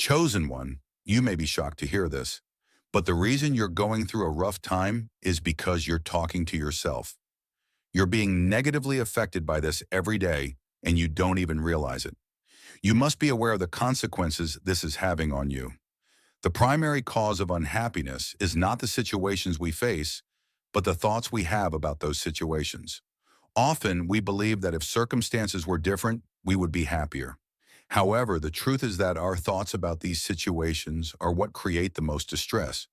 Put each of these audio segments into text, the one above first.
Chosen one, you may be shocked to hear this, but the reason you're going through a rough time is because you're talking to yourself. You're being negatively affected by this every day, and you don't even realize it. You must be aware of the consequences this is having on you. The primary cause of unhappiness is not the situations we face, but the thoughts we have about those situations. Often, we believe that if circumstances were different, we would be happier. However, the truth is that our thoughts about these situations are what create the most distress.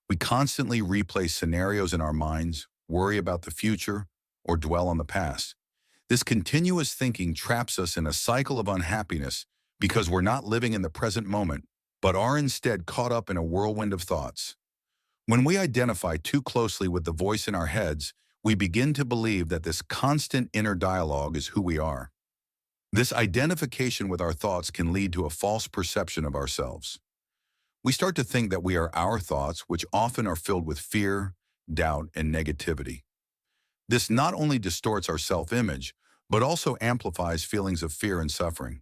We constantly replay scenarios in our minds, worry about the future, or dwell on the past. This continuous thinking traps us in a cycle of unhappiness because we're not living in the present moment, but are instead caught up in a whirlwind of thoughts. When we identify too closely with the voice in our heads, we begin to believe that this constant inner dialogue is who we are. This identification with our thoughts can lead to a false perception of ourselves. We start to think that we are our thoughts, which often are filled with fear, doubt, and negativity. This not only distorts our self-image, but also amplifies feelings of fear and suffering.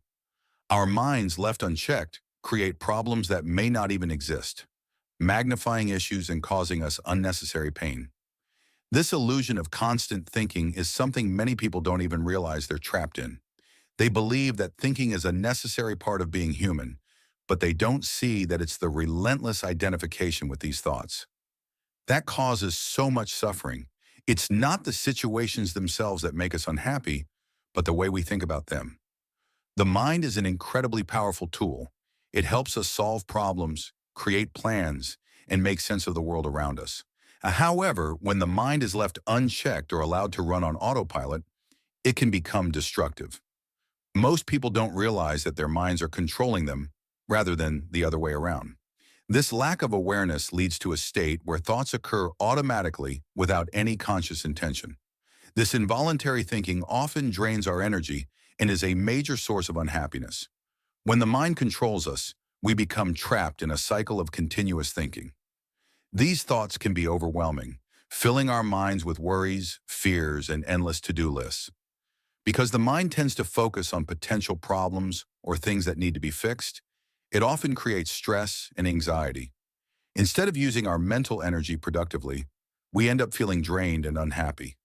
Our minds, left unchecked, create problems that may not even exist, magnifying issues and causing us unnecessary pain. This illusion of constant thinking is something many people don't even realize they're trapped in. They believe that thinking is a necessary part of being human, but they don't see that it's the relentless identification with these thoughts that causes so much suffering. It's not the situations themselves that make us unhappy, but the way we think about them. The mind is an incredibly powerful tool. It helps us solve problems, create plans, and make sense of the world around us. However, when the mind is left unchecked or allowed to run on autopilot, it can become destructive. Most people don't realize that their minds are controlling them rather than the other way around. This lack of awareness leads to a state where thoughts occur automatically without any conscious intention. This involuntary thinking often drains our energy and is a major source of unhappiness. When the mind controls us, we become trapped in a cycle of continuous thinking. These thoughts can be overwhelming, filling our minds with worries, fears, and endless to-do lists. Because the mind tends to focus on potential problems or things that need to be fixed, it often creates stress and anxiety. Instead of using our mental energy productively, we end up feeling drained and unhappy.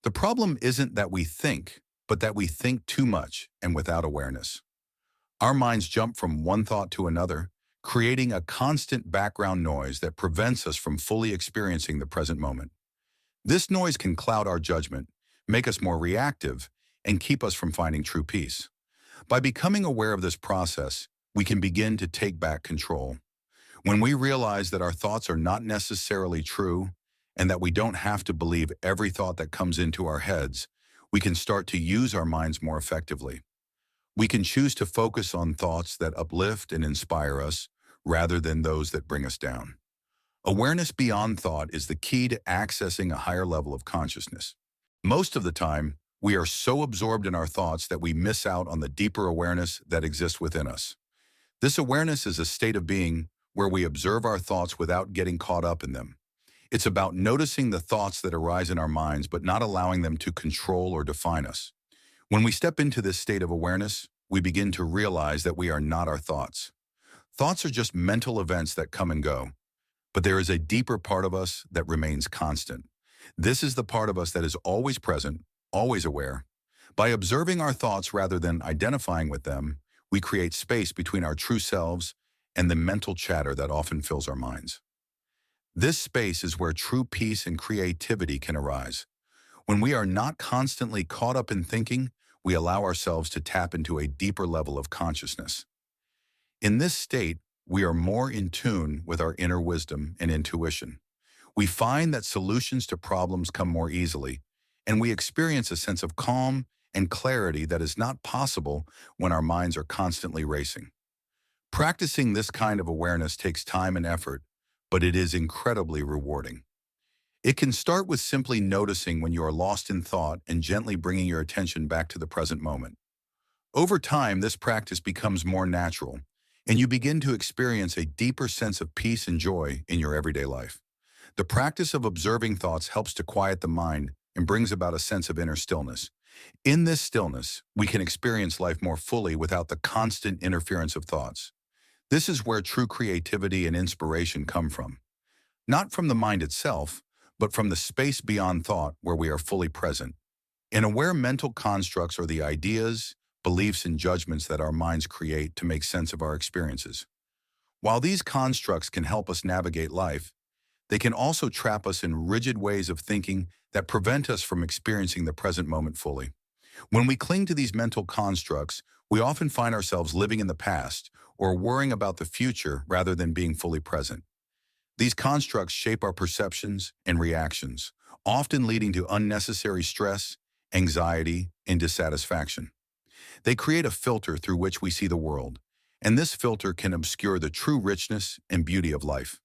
The problem isn't that we think, but that we think too much and without awareness. Our minds jump from one thought to another, creating a constant background noise that prevents us from fully experiencing the present moment. This noise can cloud our judgment, make us more reactive, and keep us from finding true peace. By becoming aware of this process, we can begin to take back control. When we realize that our thoughts are not necessarily true and that we don't have to believe every thought that comes into our heads, we can start to use our minds more effectively. We can choose to focus on thoughts that uplift and inspire us rather than those that bring us down. Awareness beyond thought is the key to accessing a higher level of consciousness. Most of the time, we are so absorbed in our thoughts that we miss out on the deeper awareness that exists within us. This awareness is a state of being where we observe our thoughts without getting caught up in them. It's about noticing the thoughts that arise in our minds but not allowing them to control or define us. When we step into this state of awareness, we begin to realize that we are not our thoughts. Thoughts are just mental events that come and go, but there is a deeper part of us that remains constant. This is the part of us that is always present, always aware. By observing our thoughts rather than identifying with them, we create space between our true selves and the mental chatter that often fills our minds. This space is where true peace and creativity can arise. When we are not constantly caught up in thinking, we allow ourselves to tap into a deeper level of consciousness. In this state, we are more in tune with our inner wisdom and intuition. We find that solutions to problems come more easily, and we experience a sense of calm and clarity that is not possible when our minds are constantly racing. Practicing this kind of awareness takes time and effort, but it is incredibly rewarding. It can start with simply noticing when you are lost in thought and gently bringing your attention back to the present moment. Over time, this practice becomes more natural, and you begin to experience a deeper sense of peace and joy in your everyday life. The practice of observing thoughts helps to quiet the mind and brings about a sense of inner stillness. In this stillness, we can experience life more fully without the constant interference of thoughts. This is where true creativity and inspiration come from. Not from the mind itself, but from the space beyond thought where we are fully present. In aware mental constructs are the ideas, beliefs, and judgments that our minds create to make sense of our experiences. While these constructs can help us navigate life, they can also trap us in rigid ways of thinking that prevent us from experiencing the present moment fully. When we cling to these mental constructs, we often find ourselves living in the past or worrying about the future rather than being fully present. These constructs shape our perceptions and reactions, often leading to unnecessary stress, anxiety, and dissatisfaction. They create a filter through which we see the world, and this filter can obscure the true richness and beauty of life.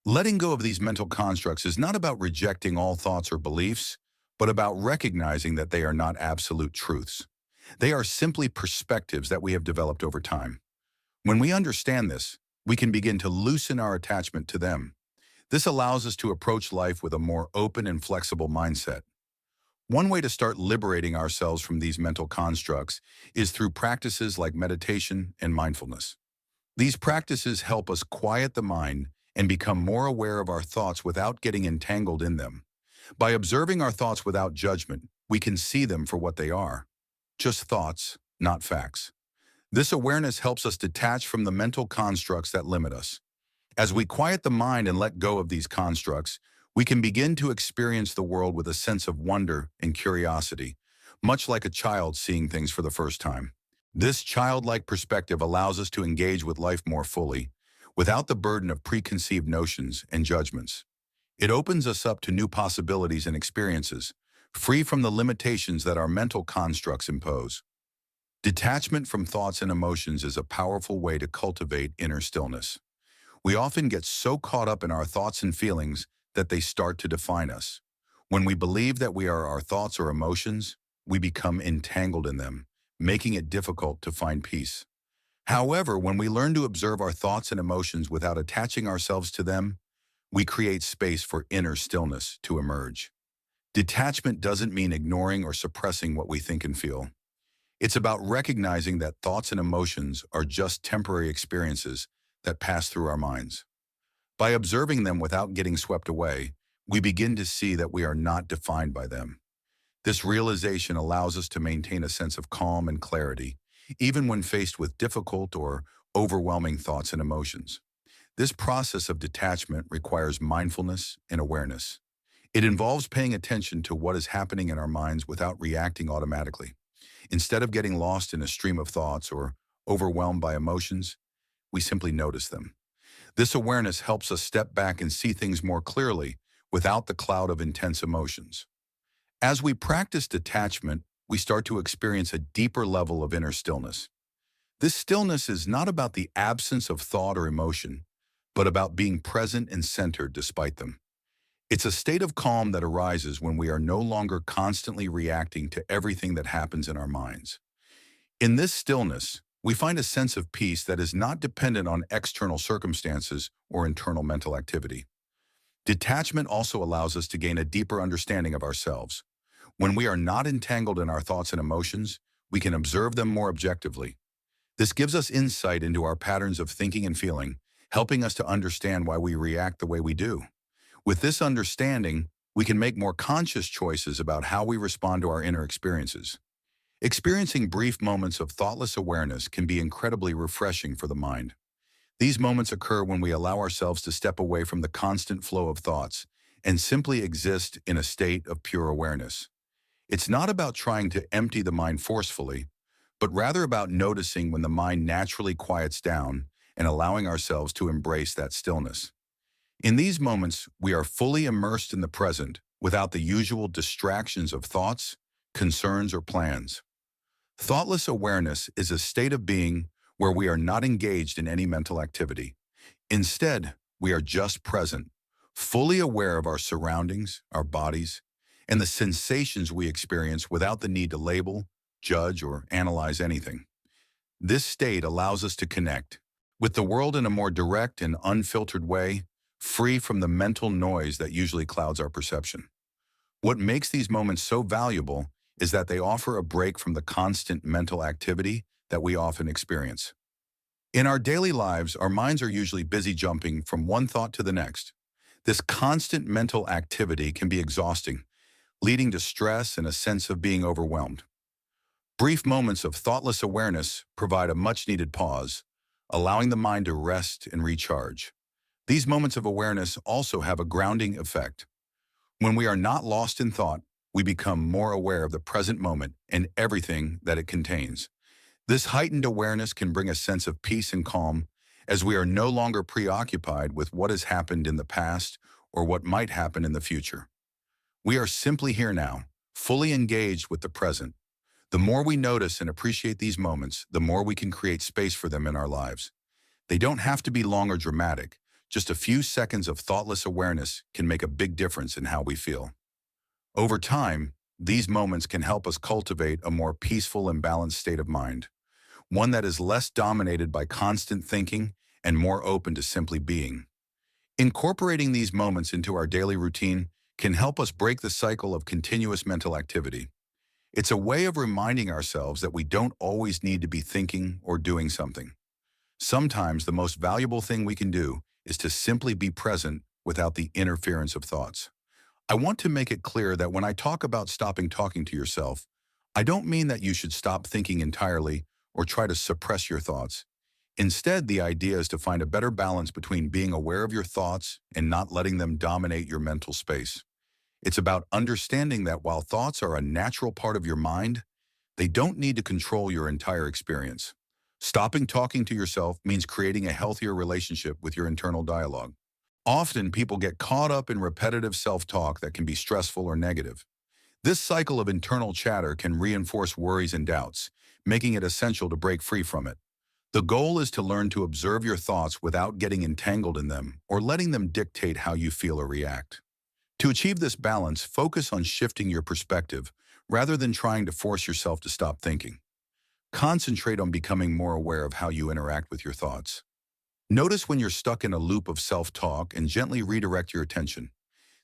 Letting go of these mental constructs is not about rejecting all thoughts or beliefs, but about recognizing that they are not absolute truths. They are simply perspectives that we have developed over time. When we understand this, we can begin to loosen our attachment to them. This allows us to approach life with a more open and flexible mindset. One way to start liberating ourselves from these mental constructs is through practices like meditation and mindfulness. These practices help us quiet the mind and become more aware of our thoughts without getting entangled in them. By observing our thoughts without judgment, we can see them for what they are, just thoughts, not facts. This awareness helps us detach from the mental constructs that limit us. As we quiet the mind and let go of these constructs, we can begin to experience the world with a sense of wonder and curiosity, much like a child seeing things for the first time. This childlike perspective allows us to engage with life more fully, without the burden of preconceived notions and judgments. It opens us up to new possibilities and experiences, free from the limitations that our mental constructs impose. Detachment from thoughts and emotions is a powerful way to cultivate inner stillness. We often get so caught up in our thoughts and feelings that they start to define us. When we believe that we are our thoughts or emotions, we become entangled in them, making it difficult to find peace. However, when we learn to observe our thoughts and emotions without attaching ourselves to them, we create space for inner stillness to emerge. Detachment doesn't mean ignoring or suppressing what we think and feel. It's about recognizing that thoughts and emotions are just temporary experiences that pass through our minds. By observing them without getting swept away, we begin to see that we are not defined by them. This realization allows us to maintain a sense of calm and clarity, even when faced with difficult or overwhelming thoughts and emotions. This process of detachment requires mindfulness and awareness. It involves paying attention to what is happening in our minds without reacting automatically. Instead of getting lost in a stream of thoughts or overwhelmed by emotions, we simply notice them. This awareness helps us step back and see things more clearly without the cloud of intense emotions. As we practice detachment, we start to experience a deeper level of inner stillness. This stillness is not about the absence of thought or emotion, but about being present and centered despite them. It's a state of calm that arises when we are no longer constantly reacting to everything that happens in our minds. In this stillness, we find a sense of peace that is not dependent on external circumstances or internal mental activity. Detachment also allows us to gain a deeper understanding of ourselves. When we are not entangled in our thoughts and emotions, we can observe them more objectively. This gives us insight into our patterns of thinking and feeling, helping us to understand why we react the way we do. With this understanding, we can make more conscious choices about how we respond to our inner experiences. Experiencing brief moments of thoughtless awareness can be incredibly refreshing for the mind. These moments occur when we allow ourselves to step away from the constant flow of thoughts and simply exist in a state of pure awareness. It's not about trying to empty the mind forcefully, but rather about noticing when the mind naturally quiets down and allowing ourselves to embrace that stillness. In these moments, we are fully immersed in the present without the usual distractions of thoughts, concerns, or plans. Thoughtless awareness is a state of being where we are not engaged in any mental activity. Instead, we are just present, fully aware of our surroundings, our bodies, and the sensations we experience without the need to label, judge, or analyze anything. This state allows us to connect with the world in a more direct and unfiltered way, free from the mental noise that usually clouds our perception. What makes these moments so valuable is that they offer a break from the constant mental activity that we often experience. In our daily lives, our minds are usually busy jumping from one thought to the next. This constant mental activity can be exhausting, leading to stress and a sense of being overwhelmed. Brief moments of thoughtless awareness provide a much-needed pause, allowing the mind to rest and recharge. These moments of awareness also have a grounding effect. When we are not lost in thought, we become more aware of the present moment and everything that it contains. This heightened awareness can bring a sense of peace and calm, as we are no longer preoccupied with what has happened in the past or what might happen in the future. We are simply here now, fully engaged with the present. The more we notice and appreciate these moments, the more we can create space for them in our lives. They don't have to be long or dramatic. Just a few seconds of thoughtless awareness can make a big difference in how we feel. Over time, these moments can help us cultivate a more peaceful and balanced state of mind, one that is less dominated by constant thinking and more open to simply being. Incorporating these moments into our daily routine can help us break the cycle of continuous mental activity. It's a way of reminding ourselves that we don't always need to be thinking or doing something. Sometimes the most valuable thing we can do is to simply be present without the interference of thoughts. I want to make it clear that when I talk about stopping talking to yourself, I don't mean that you should stop thinking entirely or try to suppress your thoughts. Instead, the idea is to find a better balance between being aware of your thoughts and not letting them dominate your mental space. It's about understanding that while thoughts are a natural part of your mind, they don't need to control your entire experience. Stopping talking to yourself means creating a healthier relationship with your internal dialogue. Often, people get caught up in repetitive self-talk that can be stressful or negative. This cycle of internal chatter can reinforce worries and doubts, making it essential to break free from it. The goal is to learn to observe your thoughts without getting entangled in them or letting them dictate how you feel or react. To achieve this balance, focus on shifting your perspective rather than trying to force yourself to stop thinking. Concentrate on becoming more aware of how you interact with your thoughts. Notice when you're stuck in a loop of self-talk and gently redirect your attention.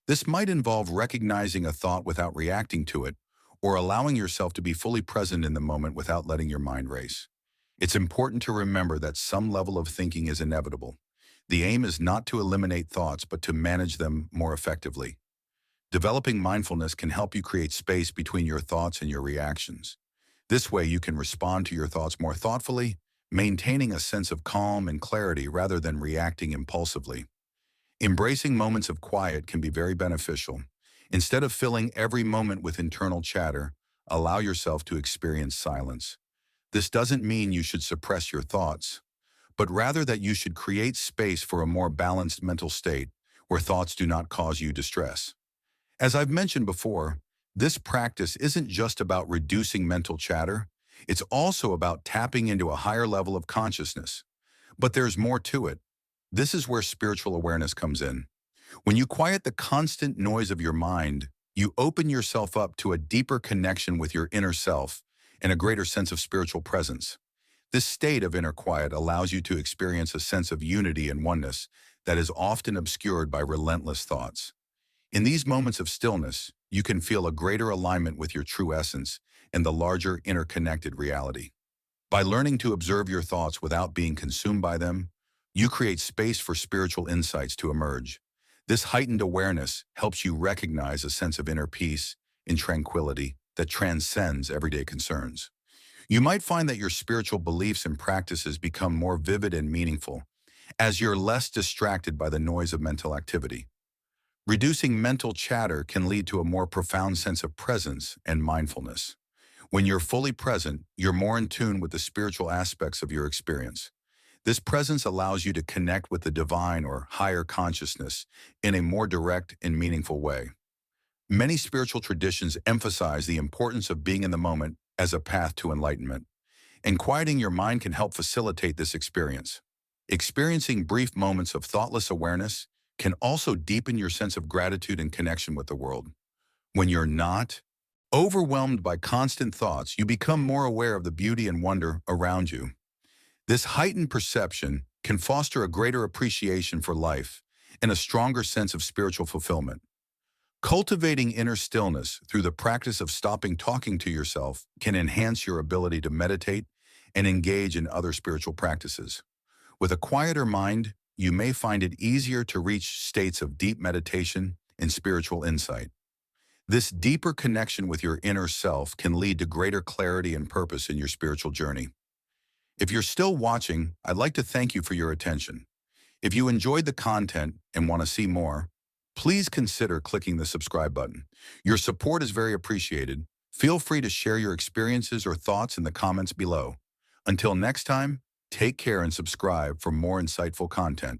This might involve recognizing a thought without reacting to it, or allowing yourself to be fully present in the moment without letting your mind race. It's important to remember that some level of thinking is inevitable. The aim is not to eliminate thoughts, but to manage them more effectively. Developing mindfulness can help you create space between your thoughts and your reactions. This way, you can respond to your thoughts more thoughtfully, maintaining a sense of calm and clarity rather than reacting impulsively. Embracing moments of quiet can be very beneficial. Instead of filling every moment with internal chatter, allow yourself to experience silence. This doesn't mean you should suppress your thoughts, but rather that you should create space for a more balanced mental state where thoughts do not cause you distress. As I've mentioned before, this practice isn't just about reducing mental chatter, it's also about tapping into a higher level of consciousness. But there's more to it. This is where spiritual awareness comes in. When you quiet the constant noise of your mind, you open yourself up to a deeper connection with your inner self and a greater sense of spiritual presence. This state of inner quiet allows you to experience a sense of unity and oneness that is often obscured by relentless thoughts. In these moments of stillness, you can feel a greater alignment with your true essence and the larger interconnected reality. By learning to observe your thoughts without being consumed by them, you create space for spiritual insights to emerge. This heightened awareness helps you recognize a sense of inner peace and tranquility that transcends everyday concerns. You might find that your spiritual beliefs and practices become more vivid and meaningful as you're less distracted by the noise of mental activity. Reducing mental chatter can lead to a more profound sense of presence and mindfulness. When you're fully present, you're more in tune with the spiritual aspects of your experience. This presence allows you to connect with the divine or higher consciousness in a more direct and meaningful way. Many spiritual traditions emphasize the importance of being in the moment as a path to enlightenment, and quieting your mind can help facilitate this experience. Experiencing brief moments of thoughtless awareness can also deepen your sense of gratitude and connection with the world. When you're not overwhelmed by constant thoughts, you become more aware of the beauty and wonder around you. This heightened perception can foster a greater appreciation for life and a stronger sense of spiritual fulfillment. Cultivating inner stillness through the practice of stopping talking to yourself can enhance your ability to meditate and engage in other spiritual practices. With a quieter mind, you may find it easier to reach states of deep meditation and spiritual insight. This deeper connection with your inner self can lead to greater clarity and purpose in your spiritual journey. If you're still watching, I'd like to thank you for your attention. If you enjoyed the content and want to see more, please consider clicking the subscribe button. Your support is very appreciated. Feel free to share your experiences or thoughts in the comments below. Until next time, take care and subscribe for more insightful content.